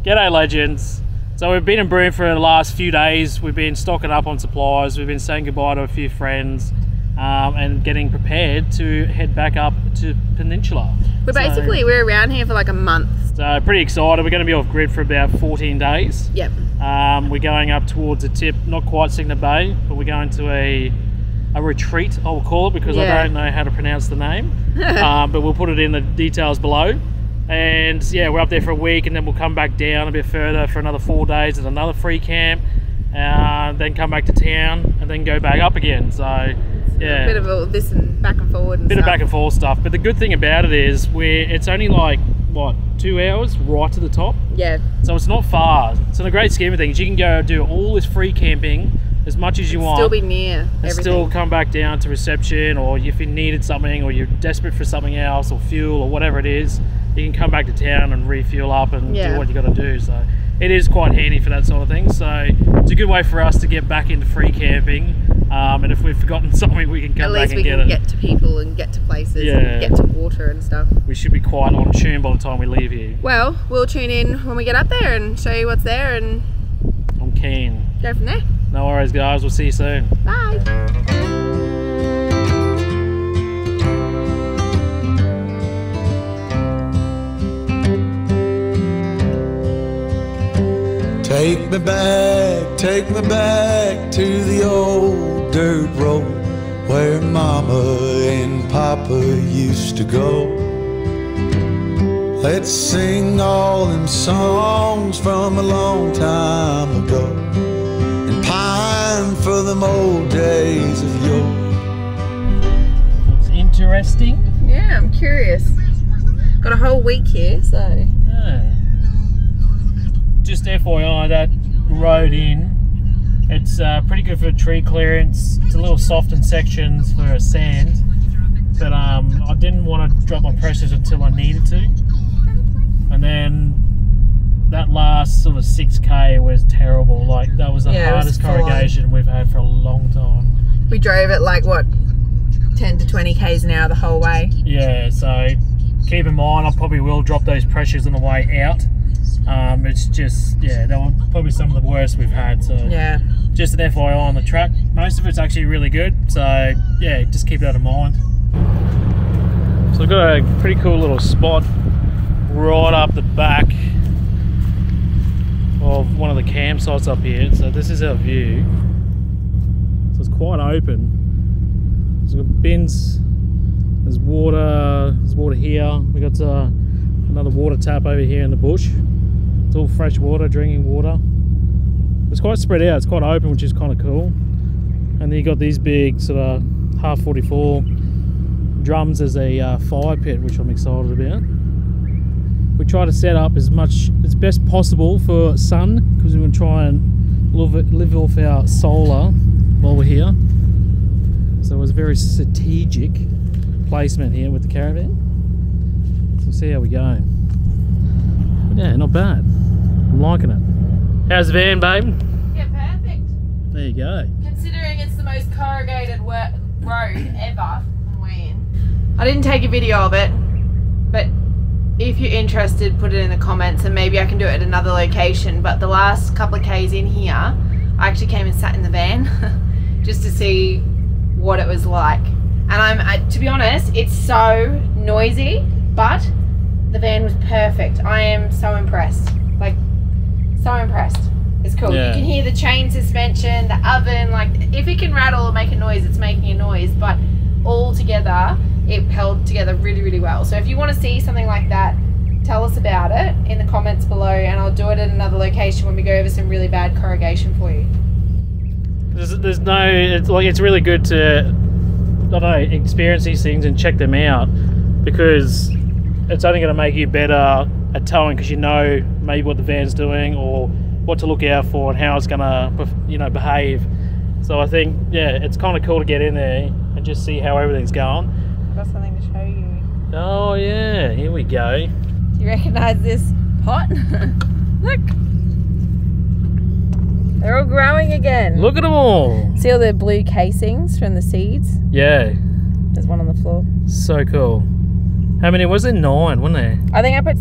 G'day legends. So we've been in Broome for the last few days. We've been stocking up on supplies. We've been saying goodbye to a few friends and getting prepared to head back up to Peninsula. We're around here for like a month. So pretty excited. We're going to be off grid for about 14 days. Yep. We're going up towards a tip, not quite Cygnet Bay, but we're going to a retreat, I will call it, because I don't know how to pronounce the name. But we'll put it in the details below. And yeah, we're up there for a week, and then we'll come back down a bit further for another 4 days at another free camp, then come back to town, and then go back up again. So yeah, a bit of all this and back and forward and bit of back and forth stuff. But the good thing about it is it's only like, what, 2 hours right to the top? Yeah. So it's not far. So in the great scheme of things, you can go do all this free camping as much as you want. Still be near everything. And still come back down to reception, or if you needed something, or you're desperate for something else, or fuel, or whatever it is, you can come back to town and refuel up and do what you got to do. So it is quite handy for that sort of thing. So it's a good way for us to get back into free camping. And if we've forgotten something, we can come back and get it. At least we can get to people and get to places and get to water and stuff. We should be quite on tune by the time we leave here. Well, we'll tune in when we get up there and show you what's there, and I'm keen. Go from there. No worries, guys. We'll see you soon. Bye. Take me back to the old dirt road where Mama and Papa used to go. Let's sing all them songs from a long time ago and pine for them old days of yore. Looks interesting. Yeah, I'm curious. Got a whole week here, so. Yeah. Just FYI, that road in, it's pretty good for tree clearance. It's a little soft in sections for sand, but I didn't want to drop my pressures until I needed to. And then that last sort of 6k was terrible. Like, that was the hardest corrugation we've had for a long time. We drove at like, what, 10 to 20 k's an hour the whole way? Yeah, so keep in mind, I probably will drop those pressures on the way out. It's just, they were probably some of the worst we've had, so just an FYI on the track. Most of it's actually really good, so yeah, just keep that in mind. So I've got a pretty cool little spot right up the back of one of the campsites up here. So this is our view. So it's quite open. So we've got bins, there's water here. We got another water tap over here in the bush. It's all fresh water, drinking water. It's quite spread out, it's quite open, which is kind of cool. And then you got these big sort of half 44 drums as a fire pit, which I'm excited about. We try to set up as best possible for sun, because we want to try and live off our solar while we're here. So it was a very strategic placement here with the caravan. So we'll see how we go. Yeah, not bad. I'm liking it. How's the van, babe? Yeah, perfect. There you go. Considering it's the most corrugated road ever on the way in. I didn't take a video of it, but if you're interested, put it in the comments and maybe I can do it at another location. But the last couple of k's in here, I actually came and sat in the van just to see what it was like. And to be honest, it's so noisy, but the van was perfect. I am so impressed. Like, so impressed. It's cool. Yeah. You can hear the chain suspension, the oven, like, if it can rattle or make a noise, it's making a noise, but all together, it held together really, really well. So if you want to see something like that, tell us about it in the comments below, and I'll do it at another location when we go over some really bad corrugation for you. It's really good to, I don't know, experience these things and check them out, because it's only going to make you better at towing, because you know maybe what the van's doing or what to look out for and how it's going to, behave. So I think, it's kind of cool to get in there and just see how everything's going. I've got something to show you. Oh yeah, here we go. Do you recognise this pot? Look. They're all growing again. Look at them all. See all the blue casings from the seeds? Yeah. There's one on the floor. So cool. How many was there? 9, wasn't there? I think I put...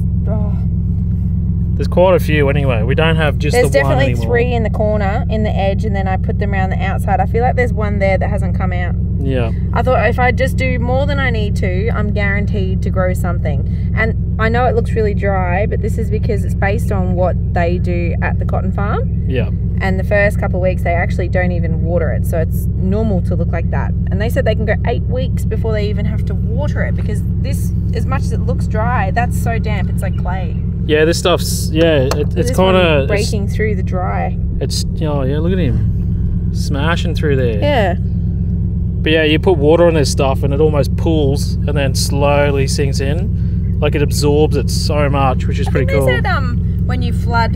There's quite a few anyway. We don't have just there's the one anymore. There's definitely 3 in the corner, in the edge, and then I put them around the outside. I feel like there's one there that hasn't come out. Yeah. I thought if I just do more than I need to, I'm guaranteed to grow something. And I know it looks really dry, but this is because it's based on what they do at the cotton farm. Yeah. And the first couple of weeks, they actually don't even water it. So it's normal to look like that. And they said they can go 8 weeks before they even have to water it, because this, as much as it looks dry, that's so damp. It's like clay. Yeah, this stuff's, yeah, it's kind of breaking through the dry. It's, oh yeah, look at him smashing through there. Yeah. But yeah, you put water on this stuff and it almost pools and then slowly sinks in. Like it absorbs it so much, which is pretty cool. They said when you flood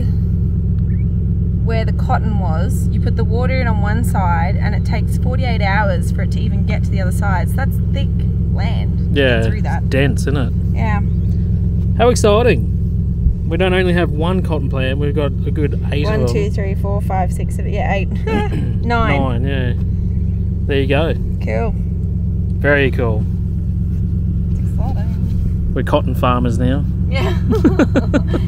where the cotton was, you put the water in on one side and it takes 48 hours for it to even get to the other side. So that's thick land. Yeah, through that. It's dense, isn't it? Yeah. How exciting. We don't only have one cotton plant, we've got a good 8 of them. 1, 2, 3, 4, 5, 6, 7, yeah, 8. 9. 9, yeah. There you go. Cool. Very cool. It's exciting. We're cotton farmers now. Yeah.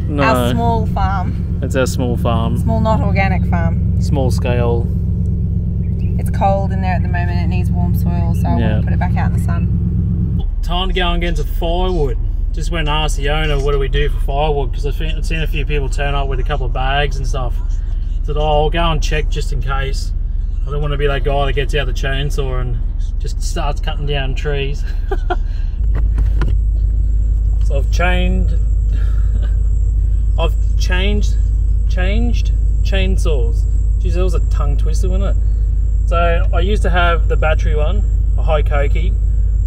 No. Our small farm. It's our small farm. Small, not organic farm. Small scale. It's cold in there at the moment, it needs warm soil, so I want to put it back out in the sun. Time to go and get into firewood. Just went and asked the owner, what do we do for firewood? Because I've seen a few people turn up with a couple of bags and stuff. Said, oh, I'll go and check just in case. I don't want to be that guy that gets out the chainsaw and just starts cutting down trees. So I've changed chainsaws. Jeez, that was a tongue twister, wasn't it? So I used to have the battery one, a high Koki.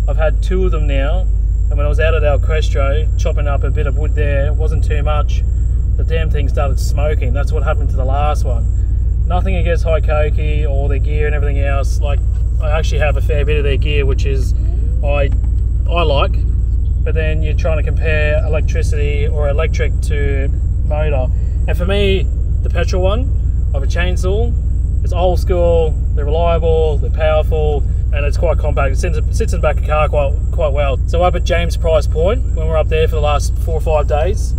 I've had 2 of them now. And when I was out at El Crestro, chopping up a bit of wood there, it wasn't too much. The damn thing started smoking. That's what happened to the last one. Nothing against High Koki or their gear and everything else. Like, I actually have a fair bit of their gear, which is I like. But then you're trying to compare electricity or electric to motor. And for me, the petrol one, I have a chainsaw. It's old school, they're reliable, they're powerful, and it's quite compact. It sits in the back of the car quite well. So up at James Price Point, when we're up there for the last 4 or 5 days,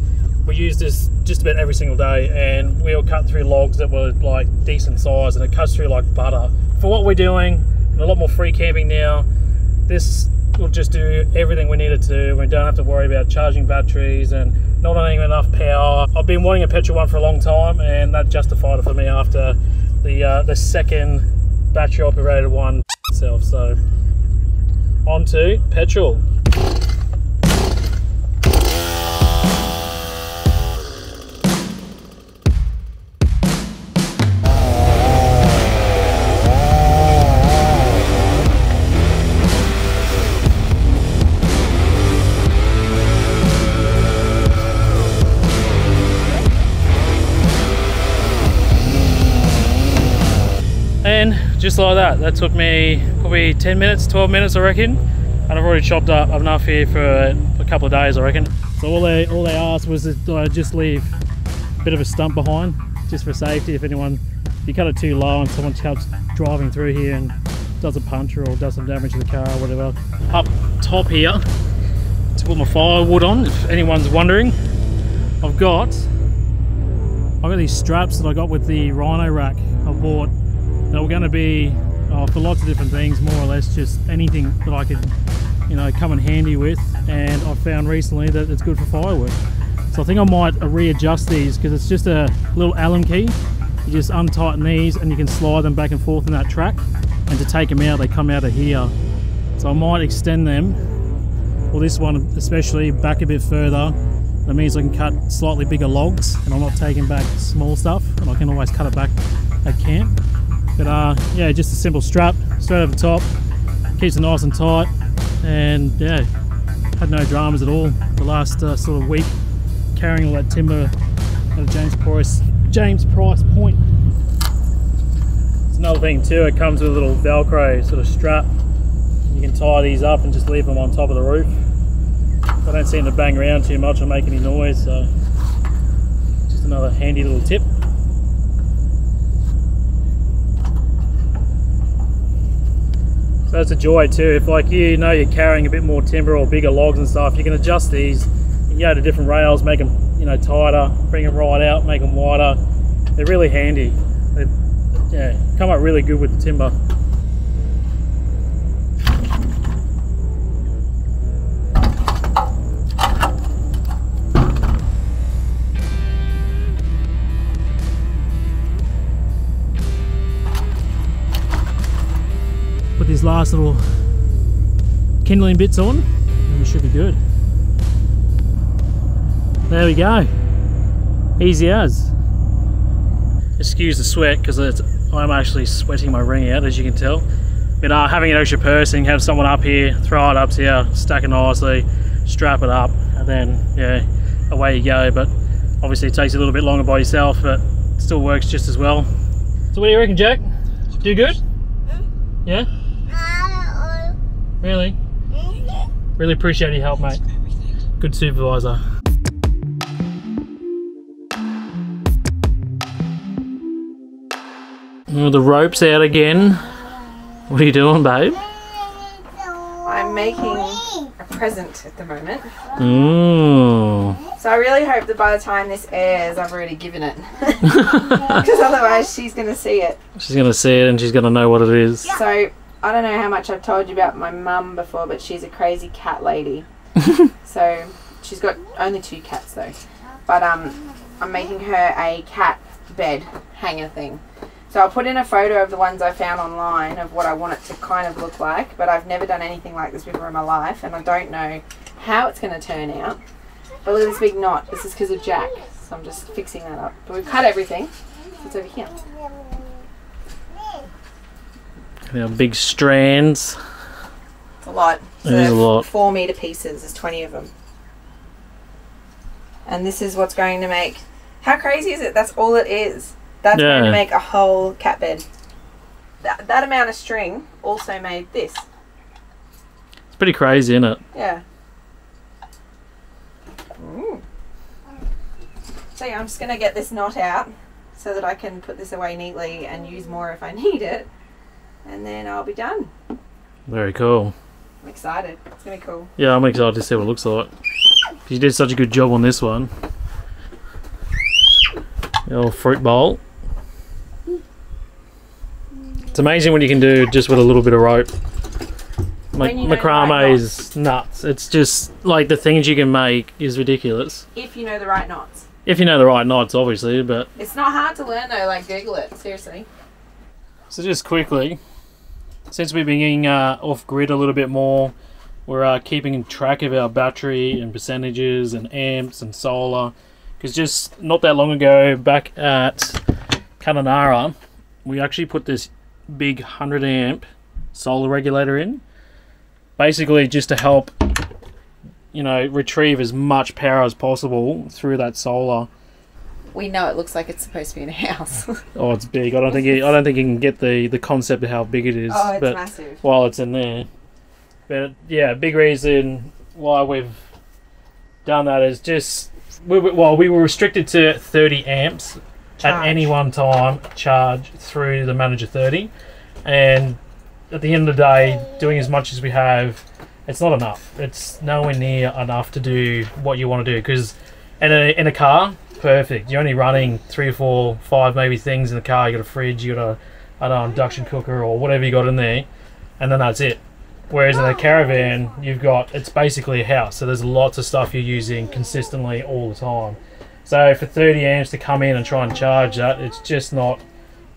we use this just about every single day, and we'll cut through logs that were like decent size, and it cuts through like butter. For what we're doing, and a lot more free camping now, this will just do everything we need it to. We don't have to worry about charging batteries and not having enough power. I've been wanting a petrol one for a long time, and that justified it for me after the second battery operated one itself. So on to petrol. And just like that took me probably 10 minutes, 12 minutes I reckon, and I've already chopped up enough here for a couple of days I reckon. So all they asked was that I just leave a bit of a stump behind, just for safety. If you cut it too low and someone comes driving through here and does a puncture or does some damage to the car or whatever. Up top here, to put my firewood on, if anyone's wondering, I've got these straps that I got with the Rhino rack I bought. They were going to be for lots of different things, more or less just anything that I could, come in handy with. And I've found recently that it's good for firewood. So I think I might readjust these, because it's just a little Allen key. You just untighten these and you can slide them back and forth in that track. And to take them out, they come out of here. So I might extend them, or this one especially, back a bit further. That means I can cut slightly bigger logs and I'm not taking back small stuff, and I can always cut it back at camp. But yeah, just a simple strap straight over the top, keeps it nice and tight, and yeah, had no dramas at all the last sort of week carrying all that timber at James Price Point. It's another thing too, it comes with a little Velcro sort of strap. You can tie these up and just leave them on top of the roof. They don't seem to bang around too much or make any noise, so just another handy little tip. So that's a joy too. If you're carrying a bit more timber or bigger logs and stuff, you can adjust these. You can go to different rails, make them you know, tighter, bring them right out, make them wider. They're really handy. They, yeah, come up really good with the timber. Put these last little kindling bits on and we should be good. There we go. Easy as. Excuse the sweat because I'm actually sweating my ring out, as you can tell. But having an extra person, have someone up here, throw it up here, stack it nicely, strap it up, and then yeah, away you go. But obviously it takes a little bit longer by yourself, but it still works just as well. So what do you reckon, Jack? Do good? Yeah? Really? Really appreciate your help, mate. Good supervisor. Oh, the rope's out again. What are you doing, babe? I'm making a present at the moment. Ooh. So I really hope that by the time this airs, I've already given it. Because otherwise she's going to see it. She's going to see it and she's going to know what it is. So I don't know how much I've told you about my mum before, but she's a crazy cat lady. So she's got only 2 cats though. But I'm making her a cat bed hanger thing. So I'll put in a photo of the ones I found online of what I want it to kind of look like, but I've never done anything like this before in my life, and I don't know how it's going to turn out. But look at this big knot. This is because of Jack, so I'm just fixing that up. But we've cut everything, so it's over here. Our big strands. It's a lot. So it is a lot. 4 metre pieces, there's 20 of them. And this is what's going to make... How crazy is it? That's all it is. That's going to make a whole cat bed. That amount of string also made this. It's pretty crazy, isn't it? Yeah. Ooh. So yeah, I'm just going to get this knot out so that I can put this away neatly and use more if I need it. And then I'll be done. Very cool. I'm excited. It's going to be cool. Yeah, I'm excited to see what it looks like. You did such a good job on this one. The old fruit bowl. It's amazing what you can do just with a little bit of rope. Macrame is nuts. It's just like the things you can make is ridiculous. If you know the right knots. If you know the right knots, obviously, but... It's not hard to learn though, like Google it, seriously. So just quickly, since we've been getting off-grid a little bit more, we're keeping track of our battery and percentages and amps and solar. Because just not that long ago, back at Kununurra, we actually put this big 100 amp solar regulator in, basically just to help, you know, retrieve as much power as possible through that solar. We know it looks like it's supposed to be in a house. Oh, it's big. I don't think you can get the concept of how big it is. Oh, it's massive. While it's in there, but yeah, big reason why we've done that is just we were restricted to 30 amps. At any one time, charge through the Manager 30, and at the end of the day, doing as much as we have, it's not enough. It's nowhere near enough to do what you want to do, because in a car, perfect. You're only running 3 or 4, 5 maybe things in the car. You got a fridge, you got a induction cooker or whatever you got in there, and then that's it. Whereas in a caravan, it's basically a house, so there's lots of stuff you're using consistently all the time. So for 30 amps to come in and try and charge that, it's just not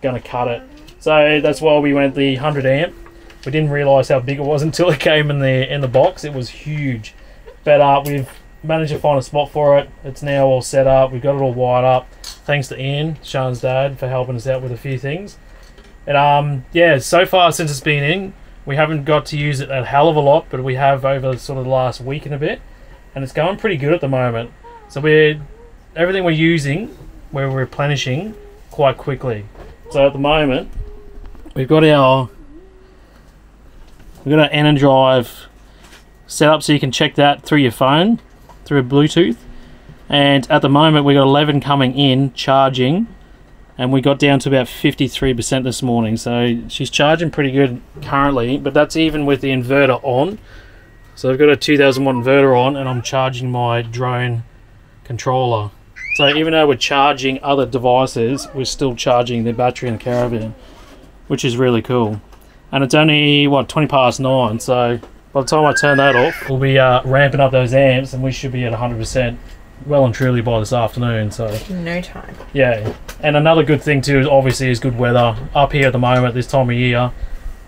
going to cut it. So that's why we went the 100 amp. We didn't realise how big it was until it came in the box. It was huge. But we've managed to find a spot for it. It's now all set up. We've got it all wired up. Thanks to Ian, Sean's dad, for helping us out with a few things. And yeah, so far since it's been in, we haven't got to use it a hell of a lot, but we have over sort of the last week and a bit. And it's going pretty good at the moment. So everything we're using, we're replenishing quite quickly. So at the moment, we've got our N-Drive set up so you can check that through your phone, through Bluetooth. And at the moment, we've got 11 coming in, charging, and we got down to about 53% this morning. So she's charging pretty good currently, but that's even with the inverter on. So I've got a 2000 watt inverter on, and I'm charging my drone controller. So even though we're charging other devices, we're still charging the battery in the caravan, which is really cool. And it's only, what, 9:20, so by the time I turn that off, we'll be ramping up those amps, and we should be at 100% well and truly by this afternoon. So no time. Yeah, and another good thing too is obviously is good weather. Up here at the moment, this time of year,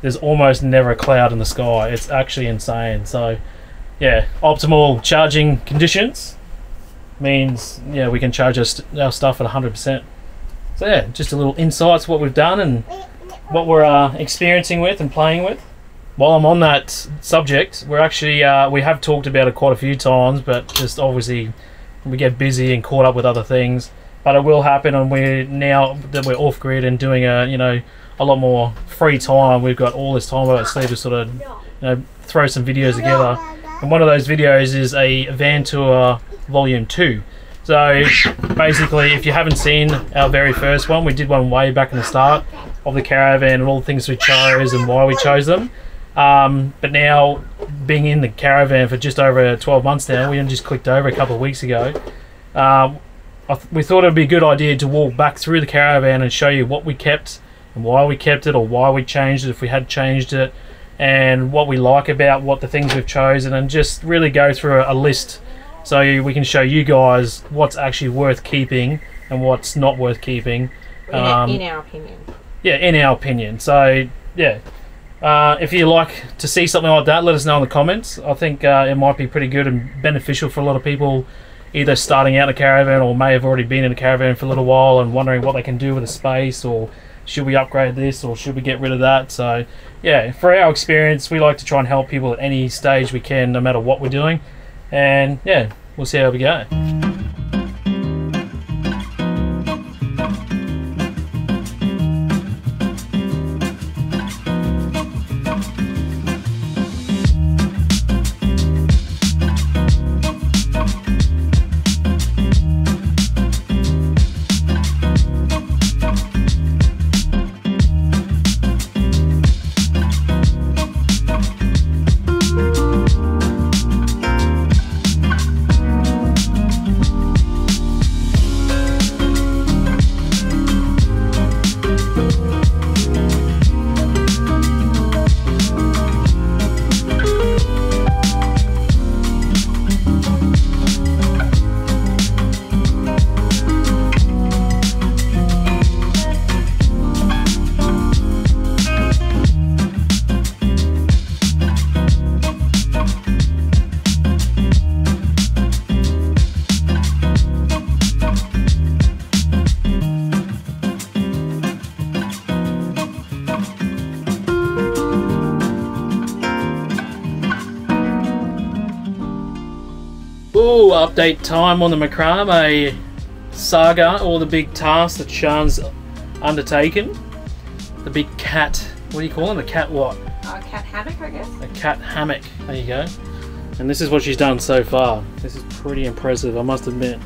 there's almost never a cloud in the sky. It's actually insane. So yeah, optimal charging conditions means, yeah, we can charge our stuff at 100%. So yeah, just a little insights what we've done and what we're experiencing with and playing with. While I'm on that subject, we're actually we have talked about it quite a few times, but just obviously we get busy and caught up with other things. But it will happen, and we're, now that we're off grid and doing a lot more free time, we've got all this time at sleep to sort of throw some videos together. And one of those videos is a van tour volume 2. So basically, if you haven't seen our very first one, we did one way back in the start of the caravan and all the things we chose and why we chose them. But now, being in the caravan for just over 12 months now, we only just clicked over a couple of weeks ago. We thought it would be a good idea to walk back through the caravan and show you what we kept and why we kept it, or why we changed it if we had changed it, and what we like about what the things we've chosen, and just really go through a list so we can show you guys what's actually worth keeping and what's not worth keeping. In our opinion. Yeah, in our opinion. So yeah. If you like to see something like that, let us know in the comments. I think it might be pretty good and beneficial for a lot of people either starting out in a caravan or may have already been in a caravan for a little while and wondering what they can do with the space, or should we upgrade this or should we get rid of that. So yeah, for our experience, we like to try and help people at any stage we can, no matter what we're doing. And yeah, we'll see how we go. Update time on the MACRAME saga, all the big tasks that Sian's undertaken. The big cat, what do you call it? The cat what? A cat hammock, I guess. A cat hammock, there you go. And this is what she's done so far. This is pretty impressive, I must admit.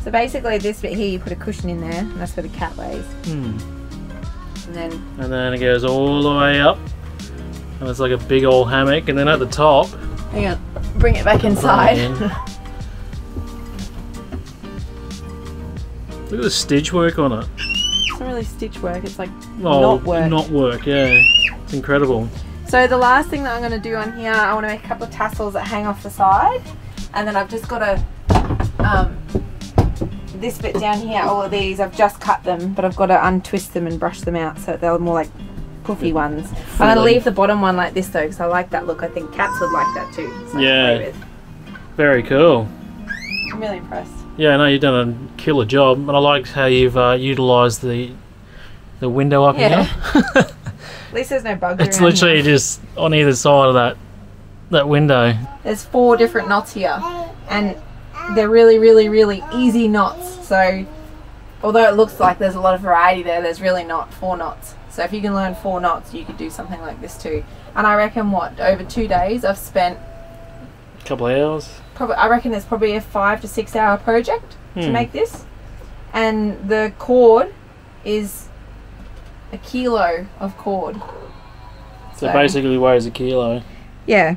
So basically this bit here, you put a cushion in there, and that's where the cat lays. And then it goes all the way up, and it's like a big old hammock, and then at the top, hang on, bring it back inside. Look at the stitch work on it. It's not really stitch work, it's like knot work. Knot work, yeah. It's incredible. So the last thing that I'm going to do on here, I want to make a couple of tassels that hang off the side. And then I've just got to, this bit down here, all of these, I've just cut them, but I've got to untwist them and brush them out so they're more like puffy ones. I'm going to leave the bottom one like this though, because I like that look. I think cats would like that too. So yeah, very cool. I'm really impressed. Yeah, no, you've done a killer job, and I like how you've utilised the window up here. At least there's no bugs. It's literally here. Just on either side of that window. There's 4 different knots here, and they're really, really, really easy knots. So although it looks like there's a lot of variety there, there's really not 4 knots. So if you can learn 4 knots, you could do something like this too. And I reckon over 2 days I've spent a couple of hours. I reckon it's probably a 5 to 6 hour project to make this. And the cord is a kilo of cord. So basically weighs a kilo. Yeah.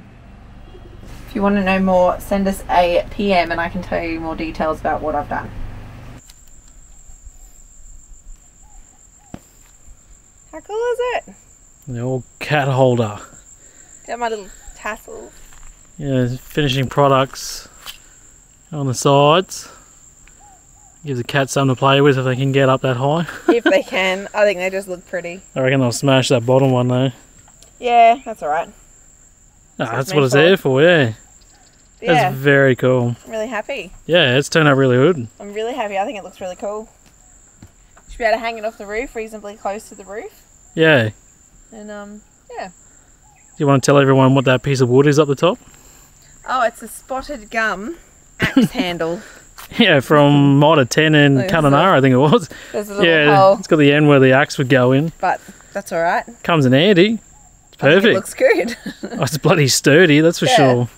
If If you want to know more, send us a PM and I can tell you more details about what I've done. How cool is it? The old cat holder. Got my little tassels. Yeah, finishing products on the sides. Gives the cat something to play with if they can get up that high. If they can. I think they just look pretty. I reckon they'll smash that bottom one though. Yeah, that's alright. That's what it's there for, yeah. Yeah. That's very cool. I'm really happy. Yeah, it's turned out really good. I'm really happy. I think it looks really cool. Should be able to hang it off the roof, reasonably close to the roof. Yeah. And yeah. Do you want to tell everyone what that piece of wood is up the top? Oh, it's a spotted gum axe handle. Yeah, from Mitre 10 in Kununurra, I think it was. There's a little hole. It's got the end where the axe would go in. But that's alright. Comes in handy. It's perfect. It looks good. Oh, it's bloody sturdy, that's for sure.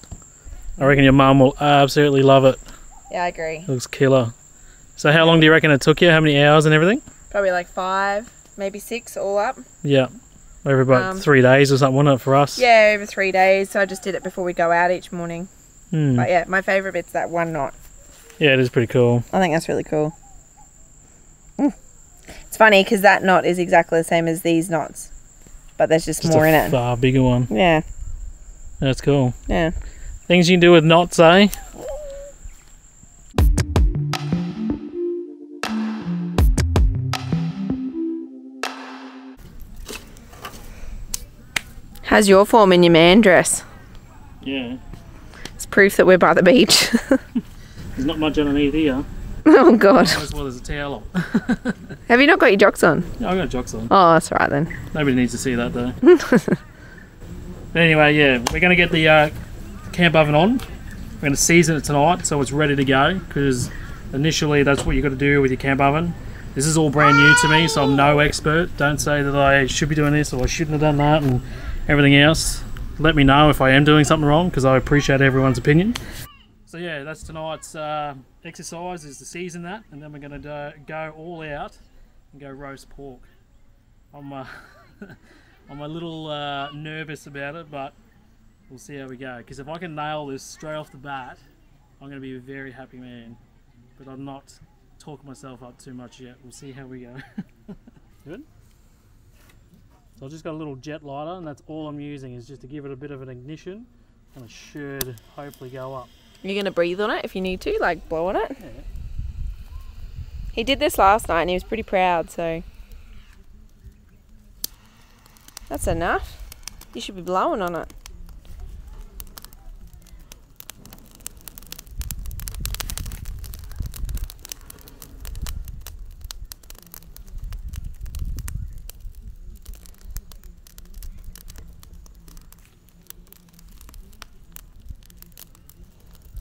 I reckon your mum will absolutely love it. Yeah, I agree. It looks killer. So how long do you reckon it took you? How many hours and everything? Probably like 5, maybe 6 all up. Yeah. Over about 3 days or something, wasn't it, for us? Yeah, over 3 days. So I just did it before we go out each morning. But yeah, my favourite bit's that one knot. Yeah, it is pretty cool. I think that's really cool. It's funny because that knot is exactly the same as these knots. But there's just more in it. Far bigger one. Yeah. That's cool. Yeah. Things you can do with knots, eh? How's your form in your man dress? Yeah. It's proof that we're by the beach. There's not much underneath here. Oh God. As well as a towel. Have you not got your jocks on? Yeah, I've got jocks on. Oh, that's right then. Nobody needs to see that though. But anyway, yeah, we're going to get the camp oven on. We're going to season it tonight so it's ready to go, because initially that's what you've got to do with your camp oven. This is all brand new to me, so I'm no expert. Don't say that I should be doing this or I shouldn't have done that and everything else. Let me know if I am doing something wrong, because I appreciate everyone's opinion. So yeah, that's tonight's exercise, is to season that, and then we're going to go all out and go roast pork. I'm a little nervous about it, but we'll see how we go. Because if I can nail this straight off the bat, I'm going to be a very happy man. But I'm not talking myself up too much yet. We'll see how we go. Good? So I've just got a little jet lighter, and that's all I'm using, is just to give it a bit of an ignition, and it should hopefully go up. You're going to breathe on it if you need to, like blow on it? Yeah. He did this last night and he was pretty proud, so... That's enough. You should be blowing on it.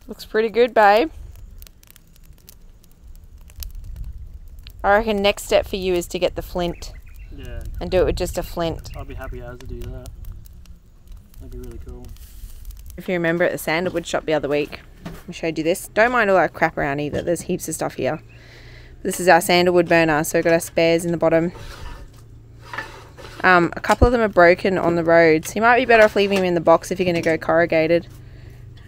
Looks pretty good, babe. I reckon next step for you is to get the flint. Yeah. And do it with just a flint. I'd be happy as to do that. That'd be really cool. If you remember at the sandalwood shop the other week, we showed you this. Don't mind all that crap around either. There's heaps of stuff here. This is our sandalwood burner, so we've got our spares in the bottom. A couple of them are broken on the road, so you might be better off leaving them in the box if you're going to go corrugated.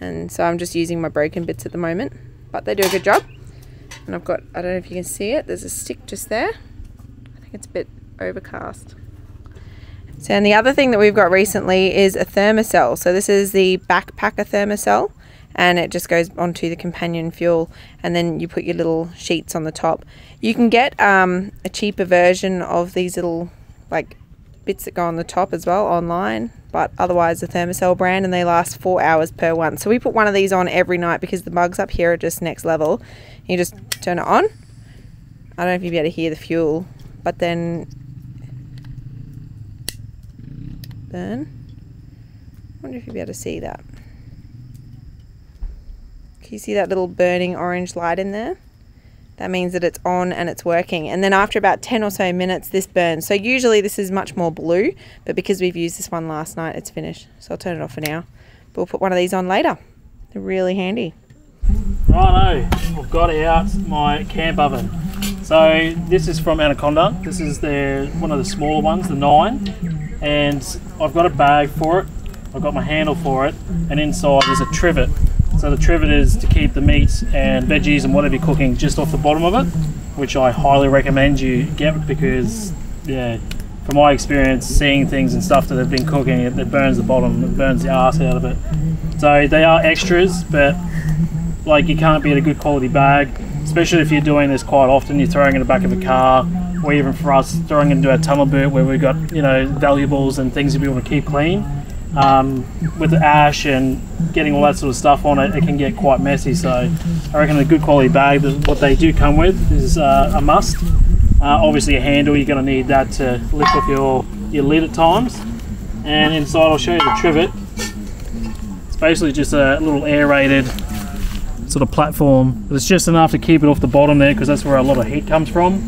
And so I'm just using my broken bits at the moment, but they do a good job. And I've got, I don't know if you can see it, there's a stick just there. I think it's a bit overcast. So, and the other thing that we've got recently is a Thermocell. So this is the backpacker Thermocell, and it just goes onto the companion fuel, and then you put your little sheets on the top. You can get a cheaper version of these little like bits that go on the top as well online, but otherwise the Thermocell brand, and they last 4 hours per one. So we put one of these on every night because the bugs up here are just next level. You just turn it on. I don't know if you'll be able to hear the fuel, but then I wonder if you'll be able to see that. Can you see that little burning orange light in there? That means that it's on and it's working. And then after about 10 or so minutes, this burns. So usually this is much more blue, but because we've used this one last night, it's finished. So I'll turn it off for now. But we'll put one of these on later. They're really handy. Righto, I've got out my camp oven. So this is from Anaconda. This is one of the smaller ones, the 9. And I've got a bag for it. I've got my handle for it, and inside there's a trivet. So the trivet is to keep the meat and veggies and whatever you're cooking just off the bottom of it, which I highly recommend you get, because yeah, from my experience seeing things and stuff that they've been cooking, it burns the bottom, it burns the arse out of it. So they are extras, but like, you can't beat a good quality bag, especially if you're doing this quite often. You're throwing it in the back of a car, or even for us throwing it into our tunnel boot where we've got, you know, valuables and things that we want to keep clean. With the ash and getting all that sort of stuff on it, it can get quite messy. So I reckon a good quality bag, what they do come with, is a must. Obviously a handle, you're going to need that to lift off your lid at times. And inside, I'll show you the trivet. It's basically just a little aerated sort of platform, but it's just enough to keep it off the bottom there, because that's where a lot of heat comes from.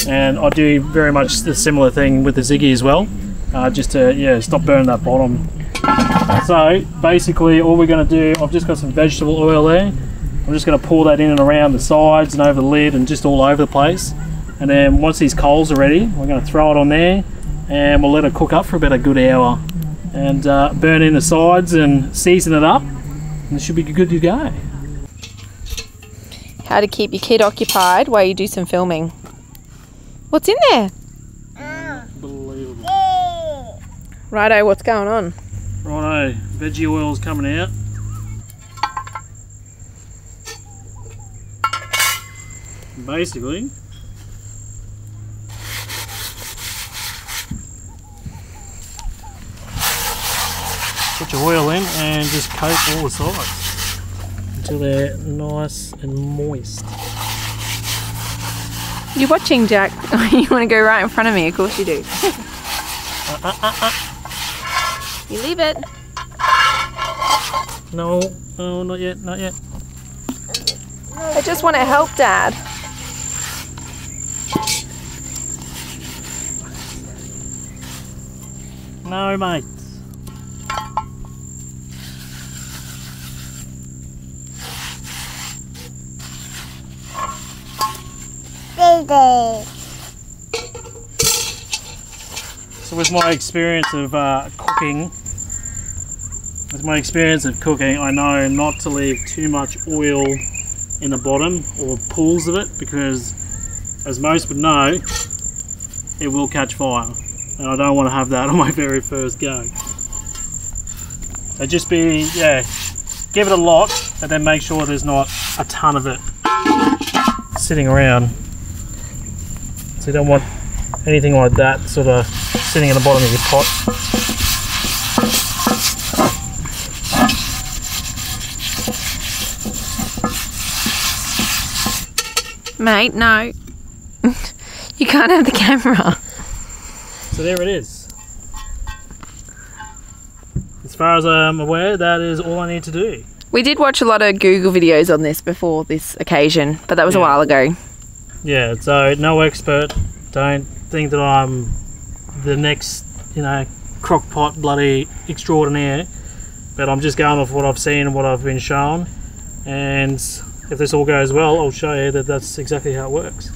And I do very much the similar thing with the Ziggy as well, just to stop burning that bottom. So basically all we're going to do, I've just got some vegetable oil there. I'm just going to pour that in and around the sides and over the lid and just all over the place. And then once these coals are ready, we're going to throw it on there and we'll let it cook up for about a good hour, and burn in the sides and season it up, and it should be good to go. How to keep your kid occupied while you do some filming. What's in there? Unbelievable. Righto, what's going on? Righto, veggie oil's coming out. Basically, put your oil in and just coat all the sides until they're nice and moist. You're watching, Jack. You want to go right in front of me? Of course you do. You leave it. No, no, not yet, not yet. I just want to help, Dad. No, mate. So with my experience of cooking, I know not to leave too much oil in the bottom or pools of it, because as most would know, it will catch fire, and I don't want to have that on my very first go. So just give it a lot, but then make sure there's not a ton of it sitting around. So you don't want anything like that sort of sitting at the bottom of your pot. Mate, no. You can't have the camera. So there it is. As far as I'm aware, that is all I need to do. We did watch a lot of Google videos on this before this occasion, but that was a while ago. Yeah, so no expert. Don't think that I'm the next, crock-pot bloody extraordinaire. But I'm just going off what I've seen and what I've been shown. And if this all goes well, I'll show you that that's exactly how it works.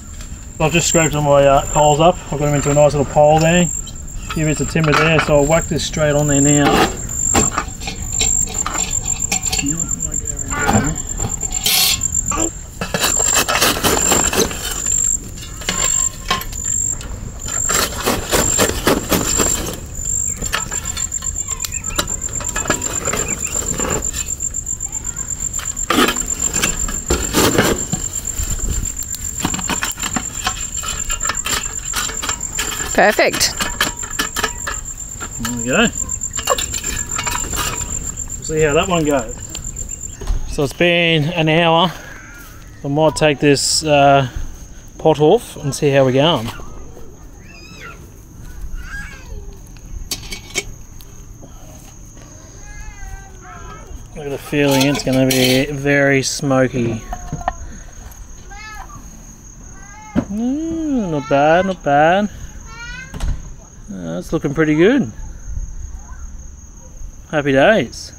I've just scraped all my coals up. I've got them into a nice little pole there. A few bits of timber there, so I'll whack this straight on there now. Perfect. There we go. We'll see how that one goes. So it's been an hour. I might take this pot off and see how we're going. I've got a feeling it's going to be very smoky. Not bad, not bad. It's looking pretty good. Happy days.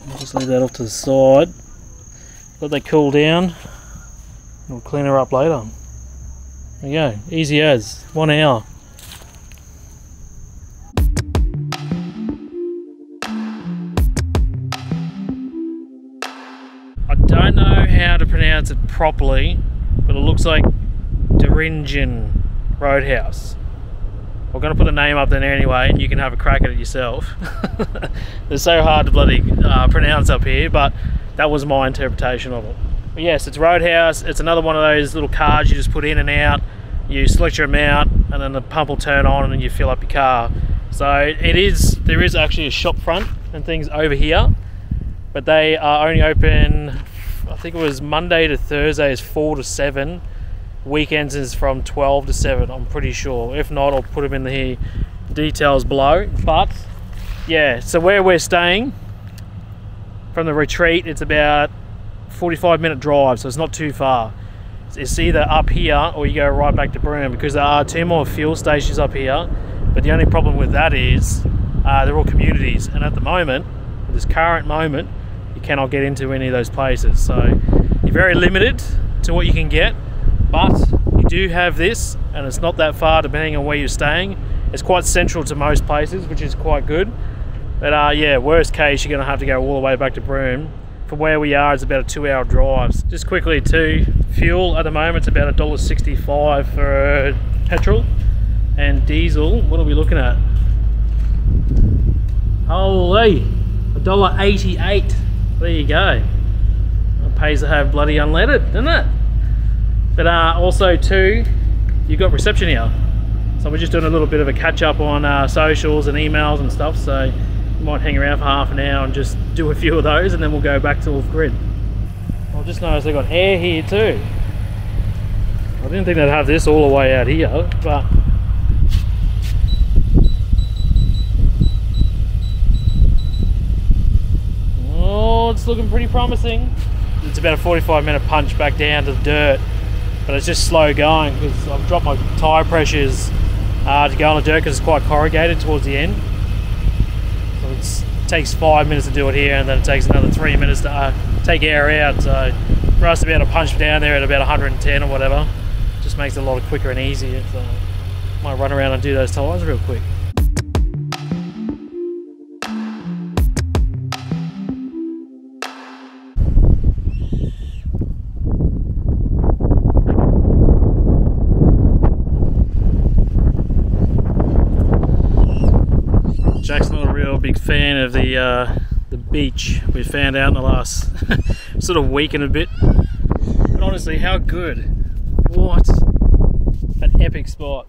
I'll just leave that off to the side. Let that cool down. We'll clean her up later. There you go, easy as, 1 hour. properly, but it looks like Thuringian Roadhouse. I'm going to put the name up there anyway, and you can have a crack at it yourself. It's so hard to bloody pronounce up here, but that was my interpretation of it. But yes, it's Roadhouse. It's another one of those little cards you just put in and out. You select your amount, and then the pump will turn on, and then you fill up your car. So there is actually a shop front and things over here, but they are only open, I think it was Monday to Thursday is 4 to 7. Weekends is from 12 to 7, I'm pretty sure. If not, I'll put them in the details below. But yeah, so where we're staying from the retreat, it's about 45-minute drive, so it's not too far. It's either up here or you go right back to Broome, because there are 2 more fuel stations up here. But the only problem with that is they're all communities, and at the moment, at this current moment, you cannot get into any of those places. So you're very limited to what you can get. But you do have this, and it's not that far depending on where you're staying. It's quite central to most places, which is quite good. But yeah, worst case, you're going to have to go all the way back to Broome. From where we are, it's about a 2-hour drive. Just quickly too, fuel at the moment, it's about $1.65 for petrol. And diesel, what are we looking at? Holy, $1.88. There you go. It pays to have bloody unleaded, doesn't it? But also too, you've got reception here. So we're just doing a little bit of a catch up on socials and emails and stuff. So we might hang around for half an hour and just do a few of those, and then we'll go back to off grid. I just noticed they got air here too. I didn't think they'd have this all the way out here, but oh, it's looking pretty promising. It's about a 45-minute punch back down to the dirt. But it's just slow going because I've dropped my tyre pressures to go on the dirt because it's quite corrugated towards the end. So it takes 5 minutes to do it here, and then it takes another 3 minutes to take air out. So for us to be able to punch down there at about 110 or whatever, just makes it a lot quicker and easier. So I might run around and do those tyres real quick. Jack's not a real big fan of the beach we found out in the last sort of week and a bit. But honestly, how good. What an epic spot.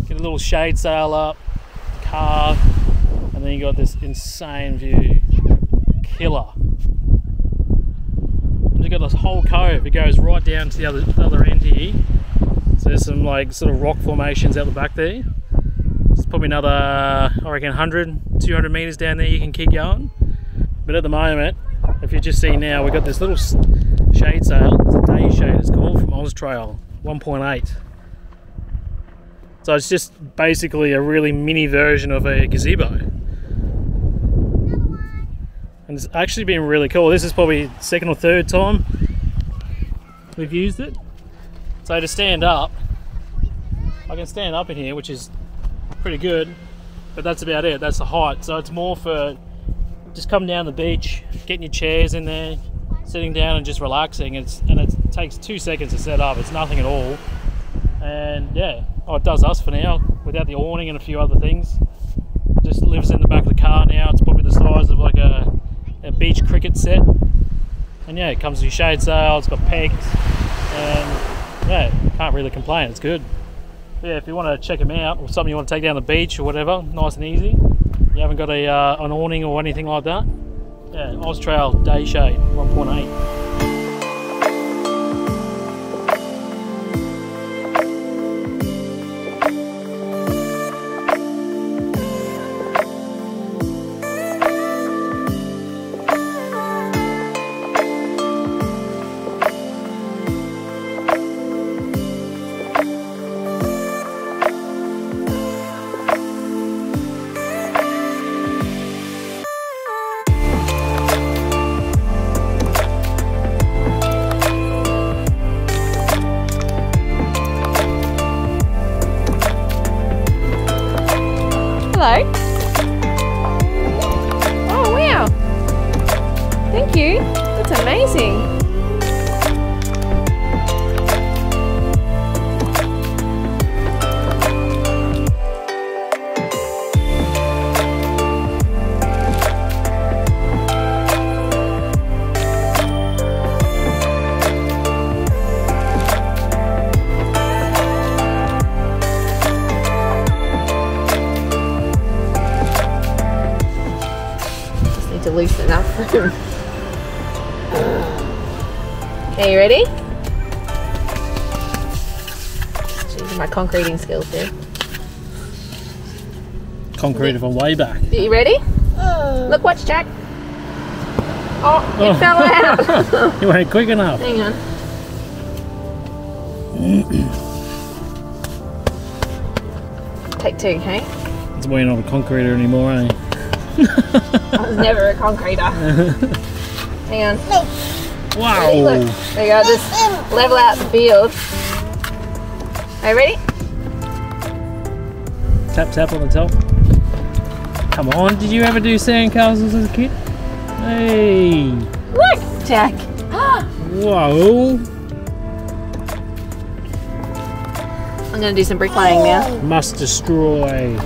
Get a little shade sail up, car, and then you got this insane view. Killer. And you've got this whole cove. It goes right down to the other end here. So there's some like sort of rock formations out the back there. It's probably another, I reckon, 100, 200 meters down there you can keep going. But at the moment, if you just see now, we've got this little shade sail. It's a day shade, it's called, from Austrail, 1.8. So it's just basically a really mini version of a gazebo. And it's actually been really cool. This is probably second or third time we've used it. So to stand up, I can stand up in here, which is pretty good, but that's about it. That's the height. So it's more for just coming down the beach, getting your chairs in there, sitting down and just relaxing. And it takes 2 seconds to set up. It's nothing at all. And yeah, it does us for now without the awning and a few other things. It just lives in the back of the car now. It's probably the size of like a beach cricket set. And yeah, it comes with your shade sail. It's got pegs, and yeah, can't really complain. It's good. Yeah, if you want to check them out, or something you want to take down the beach or whatever, nice and easy. You haven't got an awning or anything like that. Yeah, Austrail Day Shade 1.8. Hello. Oh wow. Thank you. That's amazing. to loosen enough room. Okay, you ready? Using my concreting skills here. Concrete from way back. Are you ready? Look, watch, Jack. Oh, it fell out. You weren't quick enough. Hang on. Take two, okay? That's why you're not a concreter anymore, eh? I was never a concreter. Hang on. Wow! Ready? Look, there you go, just level out the field. Are you ready? Tap tap on the top. Come on, did you ever do sandcastles as a kid? Hey! Look, Jack! Whoa! I'm gonna do some bricklaying now. Must destroy.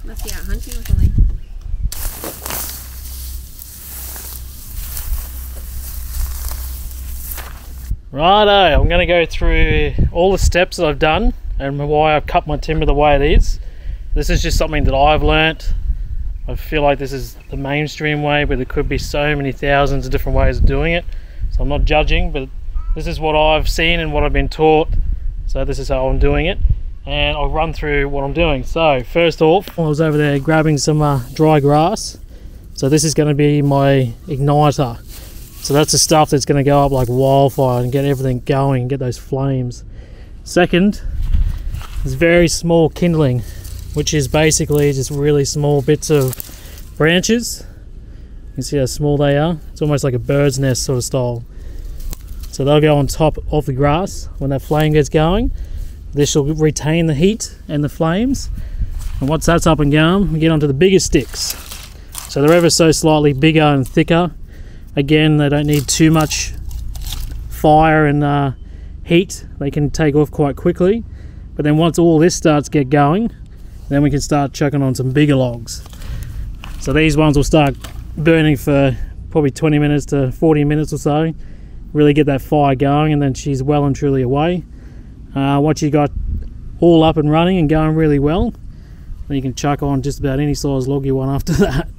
Must be out hunting or something. Righto, I'm going to go through all the steps that I've done and why I've cut my timber the way it is. This is just something that I've learnt. I feel like this is the mainstream way, but there could be so many thousands of different ways of doing it. So I'm not judging, but this is what I've seen and what I've been taught. So this is how I'm doing it. And I'll run through what I'm doing. So first off, I was over there grabbing some dry grass. So this is going to be my igniter. So that's the stuff that's going to go up like wildfire and get everything going and get those flames. Second is very small kindling, which is basically just really small bits of branches. You can see how small they are. It's almost like a bird's nest sort of style. So they'll go on top of the grass when that flame gets going. This will retain the heat and the flames. And once that's up and going, we get onto the bigger sticks. So they're ever so slightly bigger and thicker. Again, they don't need too much fire and heat. They can take off quite quickly. But then once all this starts to get going, then we can start chucking on some bigger logs. So these ones will start burning for probably 20 minutes to 40 minutes or so. Really get that fire going, and then she's well and truly away. Once you got all up and running and going really well, then you can chuck on just about any size log you want after that.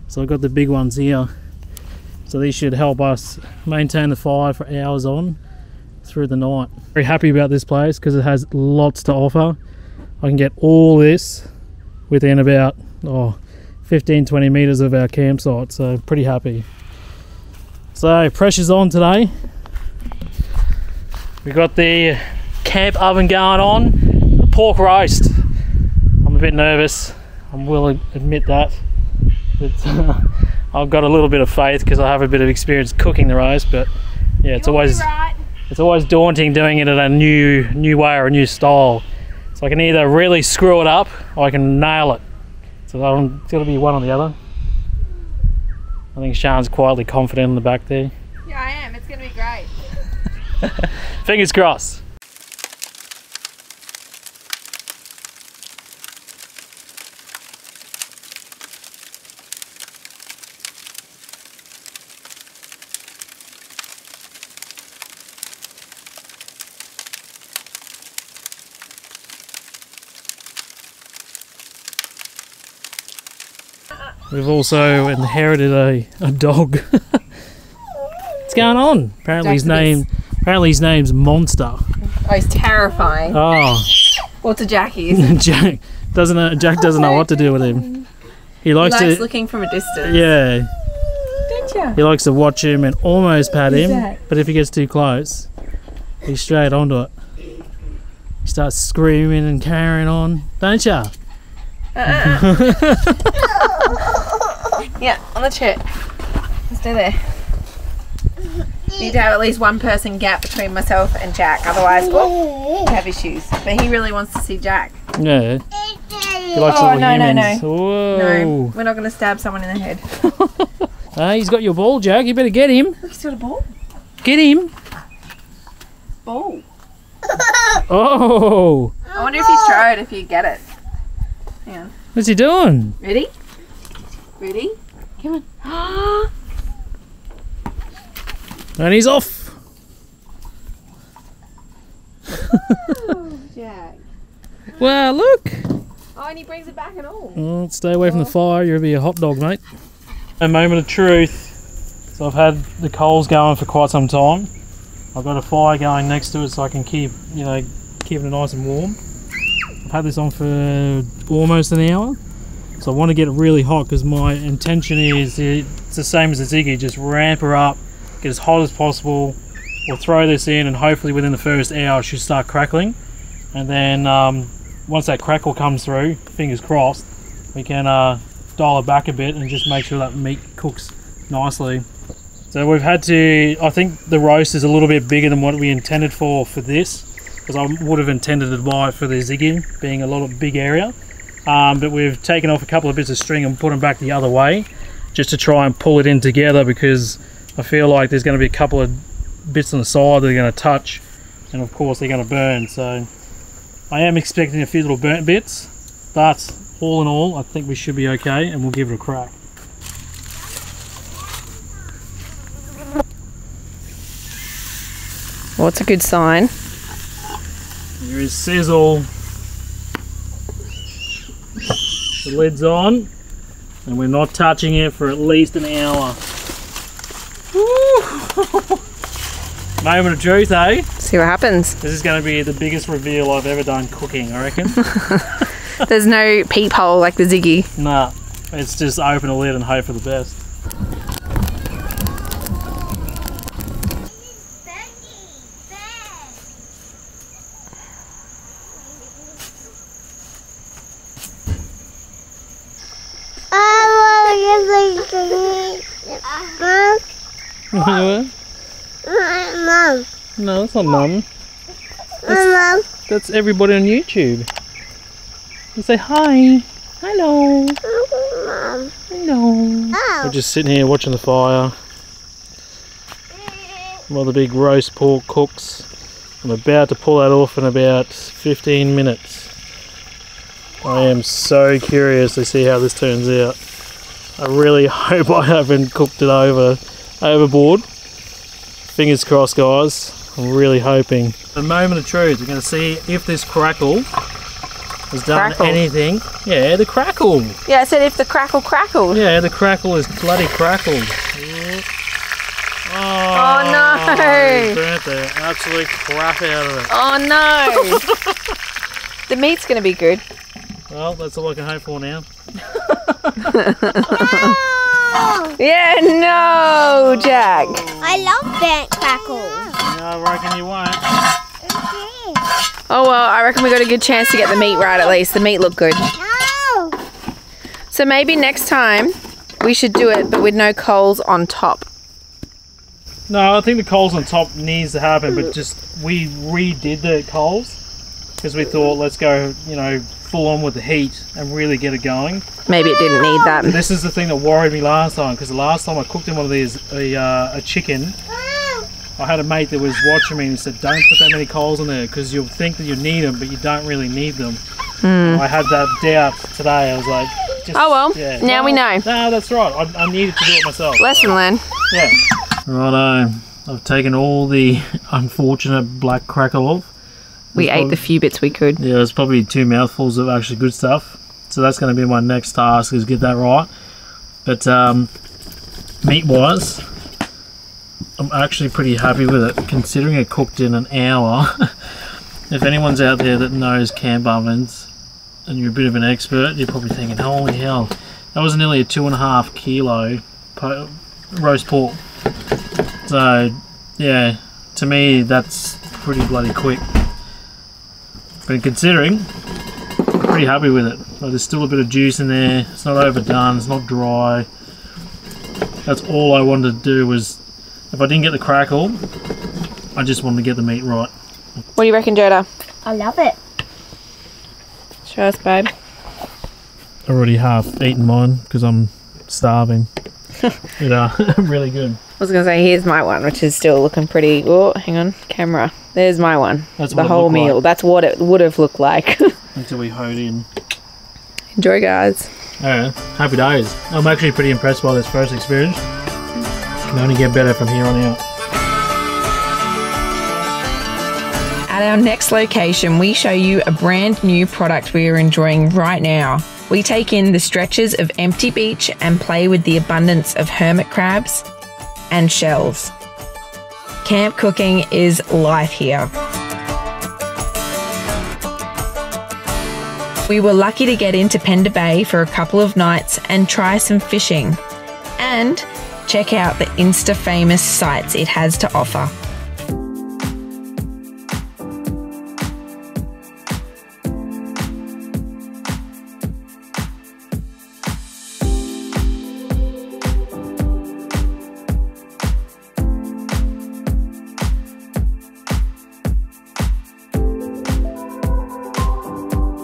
So I've got the big ones here. So these should help us maintain the fire for hours on through the night. Very happy about this place because it has lots to offer. I can get all this within about 15-20 meters of our campsite, so pretty happy. So pressure's on today. We've got the camp oven going on, the pork roast. I'm a bit nervous, I will admit that, but I've got a little bit of faith because I have a bit of experience cooking the roast. But yeah, it's always daunting doing it in a new way or a new style. So I can either really screw it up or I can nail it. So it's got to be one or the other. I think Sian's quietly confident in the back there. Yeah, I am. It's going to be great. Fingers crossed. We've also inherited a dog. What's going on? Apparently his name Apparently his name's Monster. Oh, he's terrifying. Oh. What's a Jackie? Jack doesn't know what to do with him. He likes looking from a distance. Yeah. Don't you? He likes to watch him and almost pat him, Jack. but if he gets too close, he's straight onto it. He starts screaming and carrying on, don't ya? Yeah, on the chair. Stay there. Need to have at least one person gap between myself and Jack, otherwise we'll have issues. But he really wants to see Jack. Yeah. He likes little humans. Whoa. No, we're not going to stab someone in the head. He's got your ball, Jack. You better get him. Look, he's got a ball. Get him. Ball. Oh. I wonder if he's tried, if he'd get it. Hang on. What's he doing? Ready? Ready? Come on. And he's off. Oh, Jack. Well, look. Oh, and he brings it back and all. Oh, stay away from the fire. You'll be a hot dog, mate. A moment of truth. So I've had the coals going for quite some time. I've got a fire going next to it so I can keep it nice and warm. I've had this on for almost an hour. So I want to get it really hot because my intention is it's the same as the Ziggy, just ramp her up, get as hot as possible. We'll throw this in and hopefully within the first hour it should start crackling. And then once that crackle comes through, fingers crossed, we can dial it back a bit and just make sure that meat cooks nicely. So we've had to, I think the roast is a little bit bigger than what we intended for this, because I would have intended to buy it for the Ziggy, being a lot of big area. But we've taken off a couple of bits of string and put them back the other way, just to try and pull it in together, because I feel like there's going to be a couple of bits on the side that are going to touch, and of course they're going to burn. So I am expecting a few little burnt bits, but all in all I think we should be okay, and we'll give it a crack. What's a good sign? There is sizzle. The lid's on, and we're not touching it for at least an hour. Moment of truth, eh? See what happens. This is going to be the biggest reveal I've ever done cooking, I reckon. There's no peephole like the Ziggy. Nah, it's just open the lid and hope for the best. Mom. No, that's not Mum. Mom. That's everybody on YouTube. You say hi. Hello. Mom. Hello. Oh. We're just sitting here watching the fire while the big roast pork cooks. I'm about to pull that off in about 15 minutes. I am so curious to see how this turns out. I really hope I haven't cooked it overboard. Fingers crossed, guys. I'm really hoping. The moment of truth, we're going to see if this crackle has done anything. Yeah, the crackle. Yeah, I said if the crackle crackled. Yeah, the crackle is bloody crackled. Oh no! Burnt the absolute crap out of it. Oh no! The meat's going to be good. Well, that's all I can hope for now. Yeah, no, Jack. I love burnt crackles. Yeah, I reckon you won't. Oh well, I reckon we got a good chance to get the meat right at least. The meat looked good. No. So maybe next time we should do it, but with no coals on top. No, I think the coals on top needs to happen, but just we redid the coals because we thought let's go, you know, full on with the heat and really get it going. Maybe it didn't need that. And this is the thing that worried me last time, because the last time I cooked in one of these a chicken, I had a mate that was watching me and he said don't put that many coals in there because you'll think that you need them but you don't really need them. I had that doubt today. I was like, oh well, yeah. Now we know. No, that's right. I needed to do it myself. Lesson learned. Yeah. Righto, I've taken all the unfortunate black crackle off. We ate the few bits we could. Yeah, there's probably 2 mouthfuls of actually good stuff. So that's going to be my next task, is get that right. But meat-wise, I'm actually pretty happy with it, considering it cooked in an hour. If anyone's out there that knows camp ovens and you're a bit of an expert, you're probably thinking, holy hell, that was nearly a 2.5 kilo roast pork. So yeah, to me that's pretty bloody quick. But considering, I'm pretty happy with it. Like, there's still a bit of juice in there, it's not overdone, it's not dry. That's all I wanted to do. Was if I didn't get the crackle, I just wanted to get the meat right. What do you reckon, Joda? I love it. Show us, babe. I've already half eaten mine because I'm starving. But really good. I was going to say, here's my one, which is still looking pretty... Oh, hang on, camera. There's my one. That's the whole meal. Like. That's what it would have looked like. Until we hoed in. Enjoy, guys. Yeah, happy days. I'm actually pretty impressed by this first experience. Can only get better from here on out. At our next location, we show you a brand new product we are enjoying right now. We take in the stretches of empty beach and play with the abundance of hermit crabs and shells. Camp cooking is life here. We were lucky to get into Pender Bay for a couple of nights and try some fishing and check out the Insta-famous sights it has to offer.